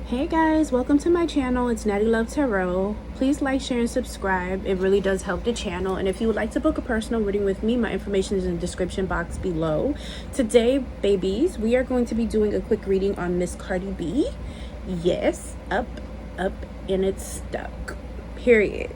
Hey guys, welcome to my channel. It's Natiluv Tarot. Please like, share, and subscribe. It really does help the channel. And if you would like to book a personal reading with me, my information is in the description box below. Today, babies, we are going to be doing a quick reading on Miss Cardi B. Yes, up, and it's stuck. Period.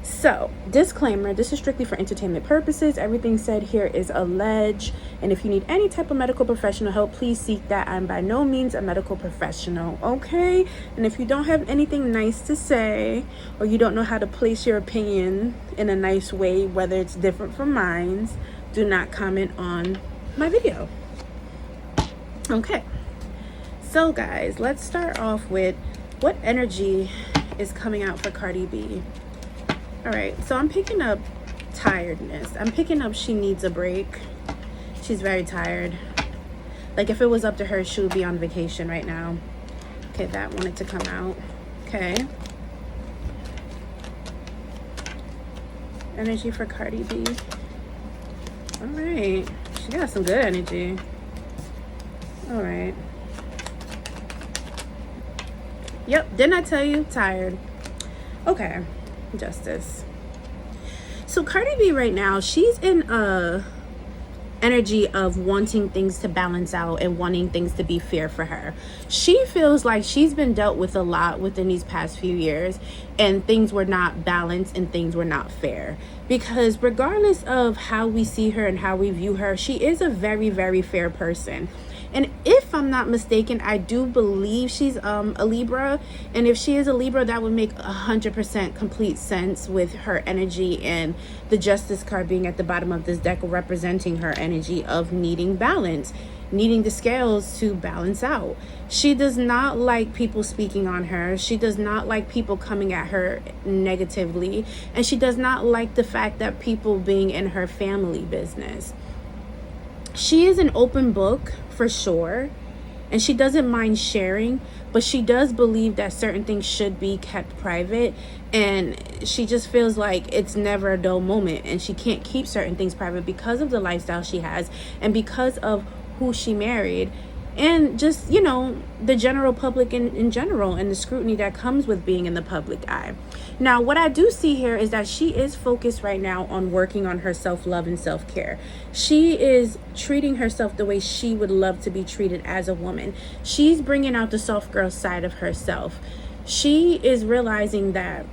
So, disclaimer, this is strictly for entertainment purposes. Everything said here is alleged, and if you need any type of medical professional help, please seek that. I'm by no means a medical professional, okay? And if you don't have anything nice to say, or you don't know how to place your opinion in a nice way, whether it's different from mine, do not comment on my video. Okay, so guys, let's start off with what energy is coming out for Cardi B. All right, so I'm picking up tiredness. I'm picking up she needs a break. She's very tired. Like if it was up to her, she would be on vacation right now. Okay, that wanted to come out. Okay. Energy for Cardi B. All right, she got some good energy. All right. Yep, didn't I tell you? Tired. Okay. Justice. So Cardi B right now, she's in a energy of wanting things to balance out and wanting things to be fair for her. She feels like she's been dealt with a lot within these past few years, and things were not balanced and things were not fair. Because regardless of how we see her and how we view her, she is a very, very fair person. And if I'm not mistaken, I do believe she's a Libra. And if she is a Libra, that would make 100% complete sense with her energy and the Justice card being at the bottom of this deck, representing her energy of needing balance, needing the scales to balance out. She does not like people speaking on her. She does not like people coming at her negatively. And she does not like the fact that people being in her family business. She is an open book for sure, and she doesn't mind sharing, but she does believe that certain things should be kept private, and she just feels like it's never a dull moment, and she can't keep certain things private because of the lifestyle she has and because of who she married, and just, you know, the general public in general, and the scrutiny that comes with being in the public eye. Now, what I do see here is that she is focused right now on working on her self-love and self-care. She is treating herself the way she would love to be treated as a woman. She's bringing out the soft girl side of herself. She is realizing that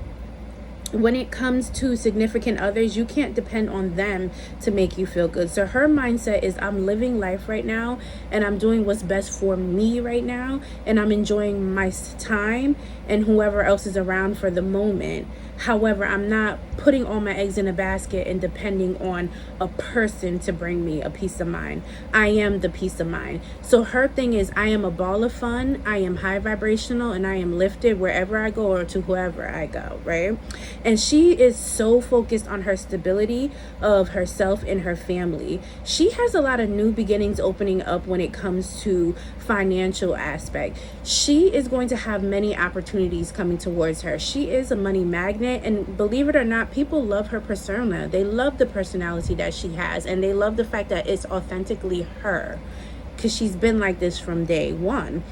when it comes to significant others, you can't depend on them to make you feel good. So her mindset is, I'm living life right now, and I'm doing what's best for me right now, and I'm enjoying my time and whoever else is around for the moment. However, I'm not putting all my eggs in a basket and depending on a person to bring me a peace of mind. I am the peace of mind. So her thing is, I am a ball of fun, I am high vibrational, and I am lifted wherever I go or to whoever I go, right? And she is so focused on her stability of herself and her family. She has a lot of new beginnings opening up when it comes to financial aspect. She is going to have many opportunities coming towards her. She is a money magnet, and believe it or not, people love her persona. They love the personality that she has, and they love the fact that it's authentically her, because she's been like this from day one.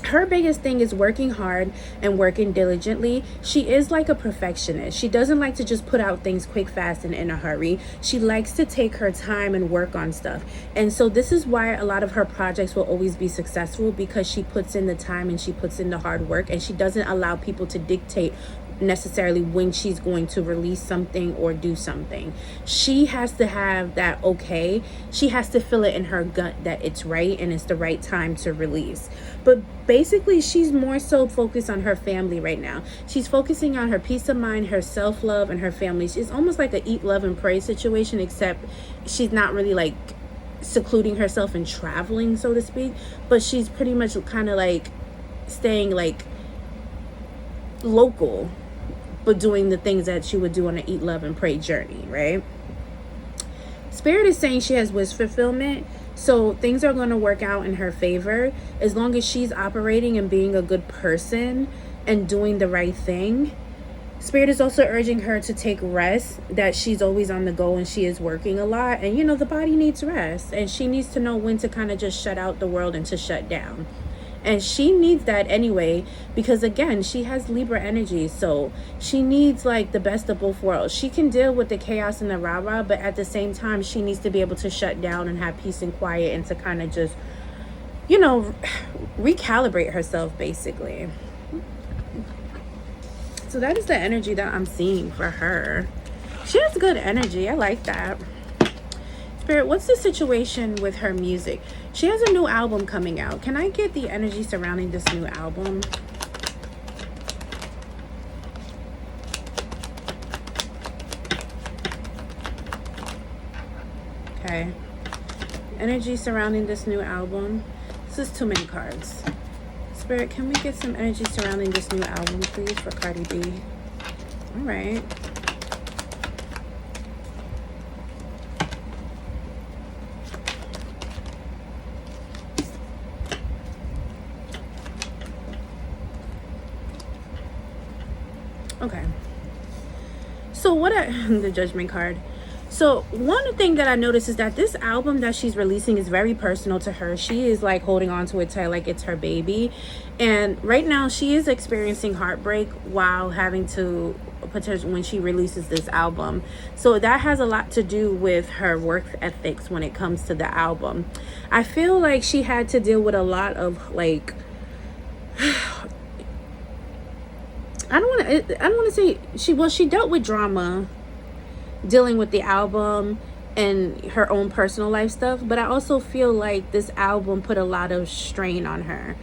Her biggest thing is working hard and working diligently. She is like a perfectionist. She doesn't like to just put out things quick, fast, and in a hurry. She likes to take her time and work on stuff. And so this is why a lot of her projects will always be successful, because she puts in the time and she puts in the hard work, and she doesn't allow people to dictate necessarily when she's going to release something or do something. She has to have that okay. She has to feel it in her gut that it's right and it's the right time to release. But basically, she's more so focused on her family right now. She's focusing on her peace of mind, her self-love, and her family. It's almost like a eat, love, and pray situation, except she's not really like secluding herself and traveling, so to speak, but she's pretty much kind of like staying like local, but doing the things that she would do on an eat, love, and pray journey, right? Spirit is saying she has wish fulfillment, so things are going to work out in her favor as long as she's operating and being a good person and doing the right thing. Spirit is also urging her to take rest, that she's always on the go and she is working a lot, and you know, the body needs rest, and she needs to know when to kind of just shut out the world and to shut down. And she needs that anyway, because again, she has Libra energy. So she needs like the best of both worlds. She can deal with the chaos and the rah-rah, but at the same time, she needs to be able to shut down and have peace and quiet, and to kind of just, you know, recalibrate herself basically. So that is the energy that I'm seeing for her. She has good energy. I like that. Spirit, what's the situation with her music? She has a new album coming out. Can I get the energy surrounding this new album? Okay. Energy surrounding this new album. This is too many cards. Spirit, can we get some energy surrounding this new album, please, for Cardi B? All right. Okay. So the Judgment card. So one thing that I noticed is that this album that she's releasing is very personal to her. She is like holding on to it tight like it's her baby. And right now she is experiencing heartbreak while having to when she releases this album. So that has a lot to do with her work ethics when it comes to the album. I feel like she had to deal with a lot of like I don't want to say she dealt with drama dealing with the album and her own personal life stuff, but I also feel like this album put a lot of strain on her.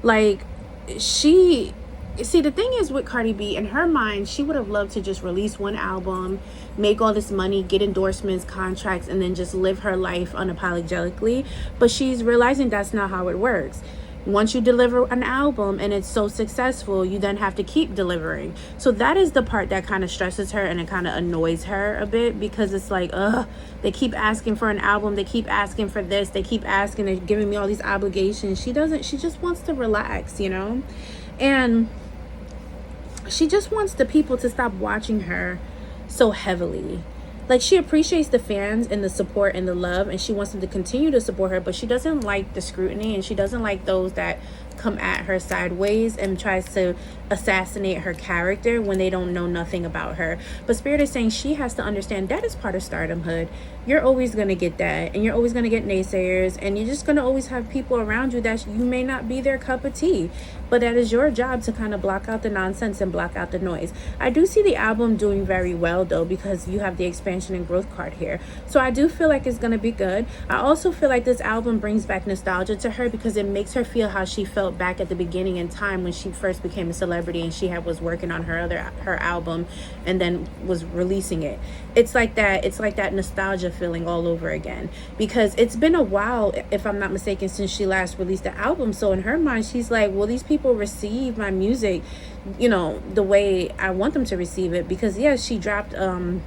Like the thing is with Cardi B, in her mind, she would have loved to just release one album, make all this money, get endorsements, contracts, and then just live her life unapologetically. But she's realizing that's not how it works. Once you deliver an album and it's so successful, you then have to keep delivering. So that is the part that kind of stresses her, and it kind of annoys her a bit, because it's like, they keep asking for an album, they keep asking for this, they keep asking, they're giving me all these obligations. She just wants to relax, you know? And she just wants the people to stop watching her so heavily. Like, she appreciates the fans and the support and the love, and she wants them to continue to support her, but she doesn't like the scrutiny, and she doesn't like those that come at her sideways and tries to assassinate her character when they don't know nothing about her. But Spirit is saying she has to understand that is part of stardomhood. You're always going to get that, and you're always going to get naysayers, and you're just going to always have people around you that you may not be their cup of tea, but that is your job to kind of block out the nonsense and block out the noise. I do see the album doing very well though, because you have the expansion and growth card here, so I do feel like it's going to be good. I also feel like this album brings back nostalgia to her, because it makes her feel how she felt back at the beginning in time when she first became a celebrity and she was working on her album and then was releasing it. It's like that nostalgia feeling all over again, because it's been a while, if I'm not mistaken, since she last released the album. So in her mind, she's like, will these people receive my music, you know, the way I want them to receive it? Because yes, she dropped a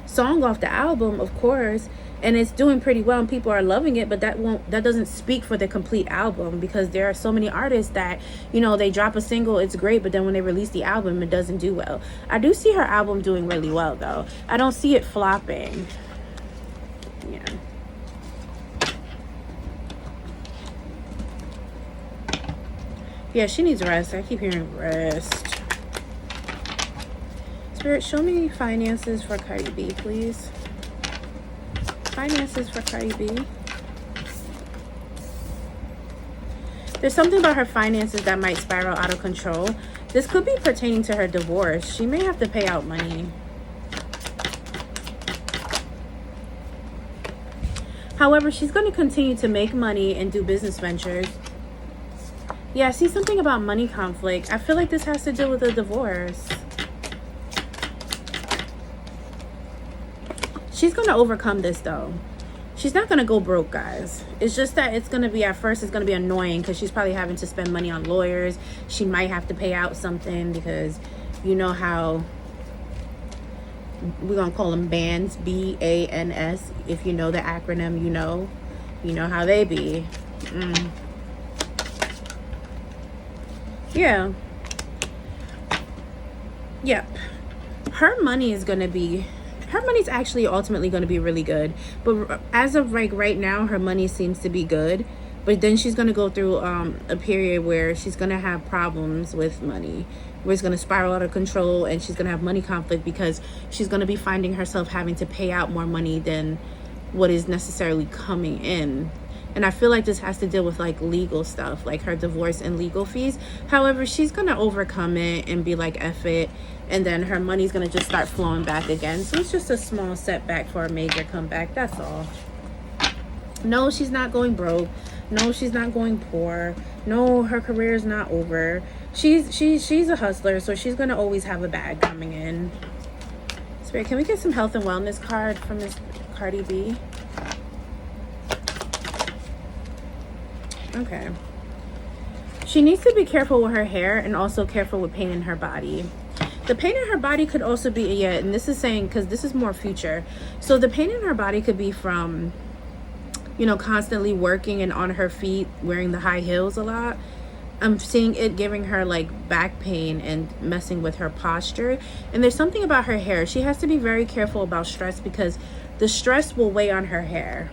song off the album, of course, and it's doing pretty well and people are loving it, but that doesn't speak for the complete album, because there are so many artists that, you know, they drop a single, it's great, but then when they release the album, it doesn't do well. I do see her album doing really well though. I don't see it flopping. Yeah. Yeah, she needs rest. I keep hearing rest. Spirit, show me finances for Cardi B, please. Finances for Cardi B. There's something about her finances that might spiral out of control. This could be pertaining to her divorce. She may have to pay out money. However, she's going to continue to make money and do business ventures. Yeah, I see something about money conflict. I feel like this has to do with a divorce. She's going to overcome this though. She's not going to go broke, guys. It's just that it's going to be, at first, it's going to be annoying because she's probably having to spend money on lawyers. She might have to pay out something because you know how we're going to call them bans, B-A-N-S. If you know the acronym, you know how they be. Yeah. Yep. Her money is going to be... Her money's actually ultimately going to be really good. But as of right now, her money seems to be good. But then she's going to go through a period where she's going to have problems with money, where it's going to spiral out of control, and she's going to have money conflict because she's going to be finding herself having to pay out more money than what is necessarily coming in. And I feel like this has to deal with like legal stuff, like her divorce and legal fees. However, she's going to overcome it and be like, F it. And then her money's going to just start flowing back again. So it's just a small setback for a major comeback. That's all. No, she's not going broke. No, she's not going poor. No, her career is not over. She's a hustler, so she's going to always have a bag coming in. Spirit, can we get some health and wellness card from Miss Cardi B? Okay. She needs to be careful with her hair and also careful with pain in her body. The pain in her body could also be, yeah, and this is saying, because this is more future. So the pain in her body could be from, you know, constantly working and on her feet, wearing the high heels a lot. I'm seeing it giving her like back pain and messing with her posture. And there's something about her hair. She has to be very careful about stress because the stress will weigh on her hair.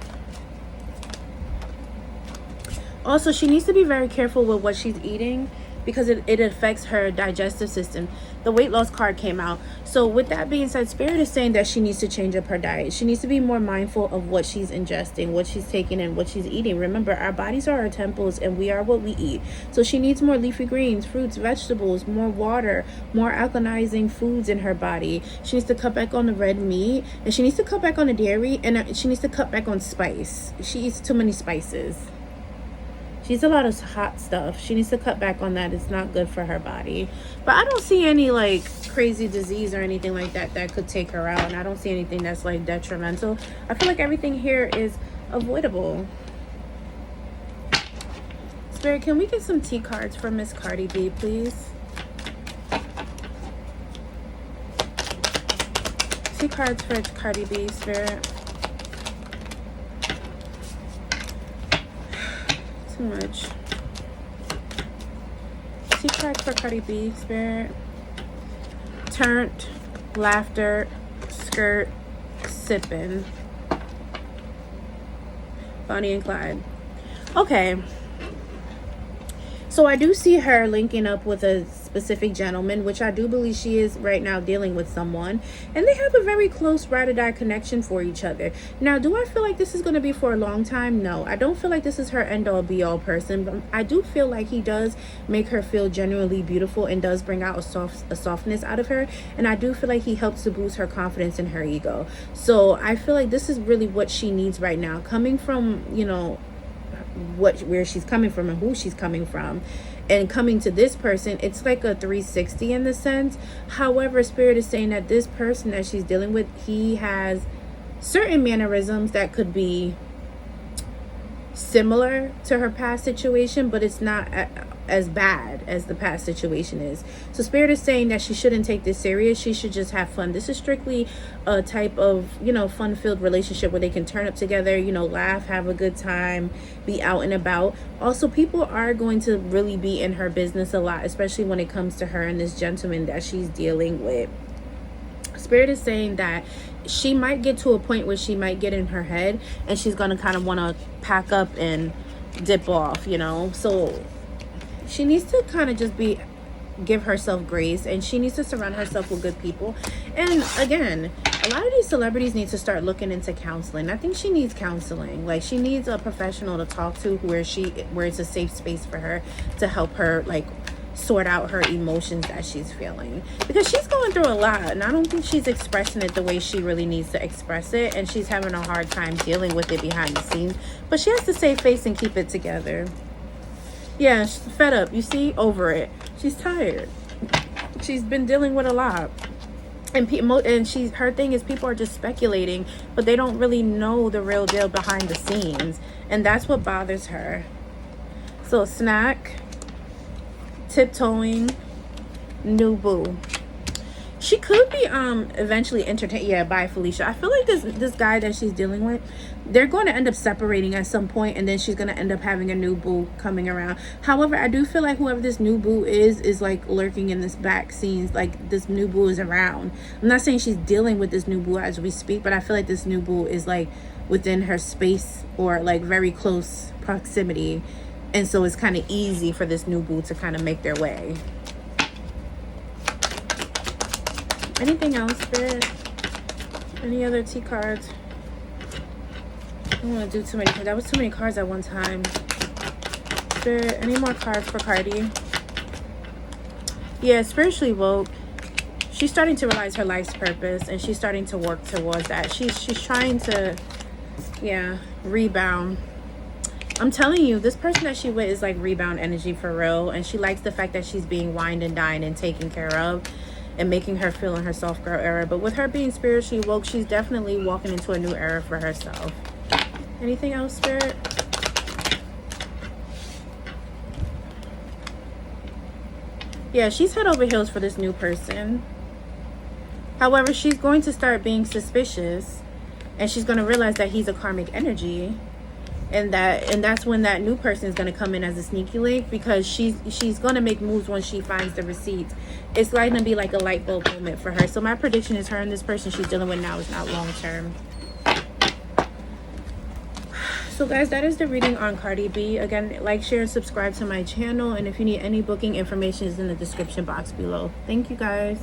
Also, she needs to be very careful with what she's eating because it affects her digestive system. The weight loss card came out. So with that being said, Spirit is saying that she needs to change up her diet. She needs to be more mindful of what she's ingesting, what she's taking, and what she's eating. Remember, our bodies are our temples and we are what we eat. So she needs more leafy greens, fruits, vegetables, more water, more alkalizing foods in her body. She needs to cut back on the red meat, and she needs to cut back on the dairy, and she needs to cut back on spice. She eats too many spices. She eats a lot of hot stuff. She needs to cut back on that. It's not good for her body. But I don't see any like crazy disease or anything like that that could take her out. And I don't see anything that's like detrimental. I feel like everything here is avoidable. Spirit, can we get some tea cards from Miss Cardi B, please? Tea cards for Cardi B, Spirit. Too much. Tea cards for Cardi B, Spirit. Turnt, laughter, skirt, sipping. Bonnie and Clyde. Okay. So I do see her linking up with a specific gentleman, which I do believe she is right now dealing with someone, and they have a very close ride or die connection for each other. Now, do I feel like this is going to be for a long time? No, I don't feel like this is her end all be all person, but I do feel like he does make her feel genuinely beautiful and does bring out a softness out of her, and I do feel like he helps to boost her confidence and her ego. So I feel like this is really what she needs right now, coming from, you know, where she's coming from and who she's coming from, and coming to this person. It's like a 360 in the sense. However, Spirit is saying that this person that she's dealing with, he has certain mannerisms that could be similar to her past situation, but it's not as bad as the past situation is. So Spirit is saying that she shouldn't take this serious. She should just have fun. This is strictly a type of, you know, fun-filled relationship where they can turn up together, you know, laugh, have a good time, be out and about. Also, people are going to really be in her business a lot, especially when it comes to her and this gentleman that she's dealing with. Spirit is saying that she might get to a point where she might get in her head and she's going to kind of want to pack up and dip off, you know. So she needs to kind of just give herself grace, and she needs to surround herself with good people. And again, a lot of these celebrities need to start looking into counseling. I think she needs counseling. Like, she needs a professional to talk to where it's a safe space for her to help her like sort out her emotions that she's feeling, because she's going through a lot and I don't think she's expressing it the way she really needs to express it, and she's having a hard time dealing with it behind the scenes. But she has to save face and keep it together. Yeah, she's fed up. You see, over it. She's tired. She's been dealing with a lot, and her thing is people are just speculating, but they don't really know the real deal behind the scenes, and that's what bothers her. So snack, tiptoeing, new boo. She could be eventually entertained. Yeah, bye Felicia. I feel like this guy that she's dealing with, they're going to end up separating at some point, and then she's going to end up having a new boo coming around. However, I do feel like whoever this new boo is like lurking in this back scenes. Like, this new boo is around. I'm not saying she's dealing with this new boo as we speak, but I feel like this new boo is like within her space or like very close proximity. And so it's kind of easy for this new boo to kind of make their way. Anything else, Spirit? Any other T cards? I don't want to do too many because that was too many cards at one time. Spirit, any more cards for Cardi? Yeah, spiritually woke. She's starting to realize her life's purpose, and she's starting to work towards that. She's trying to, yeah, rebound. I'm telling you, this person that she with is like rebound energy for real, and she likes the fact that she's being wined and dined and taken care of and making her feel in her soft girl era. But with her being spiritually woke, she's definitely walking into a new era for herself. Anything else, Spirit? Yeah, she's head over heels for this new person. However, she's going to start being suspicious, and she's going to realize that he's a karmic energy, and that's when that new person is going to come in as a sneaky link, because she's going to make moves once she finds the receipts. It's going to be like a light bulb moment for her. So my prediction is her and this person she's dealing with now is not long term. So guys, that is the reading on Cardi B. Again, like, share, and subscribe to my channel, and if you need any booking information is in the description box below. Thank you guys.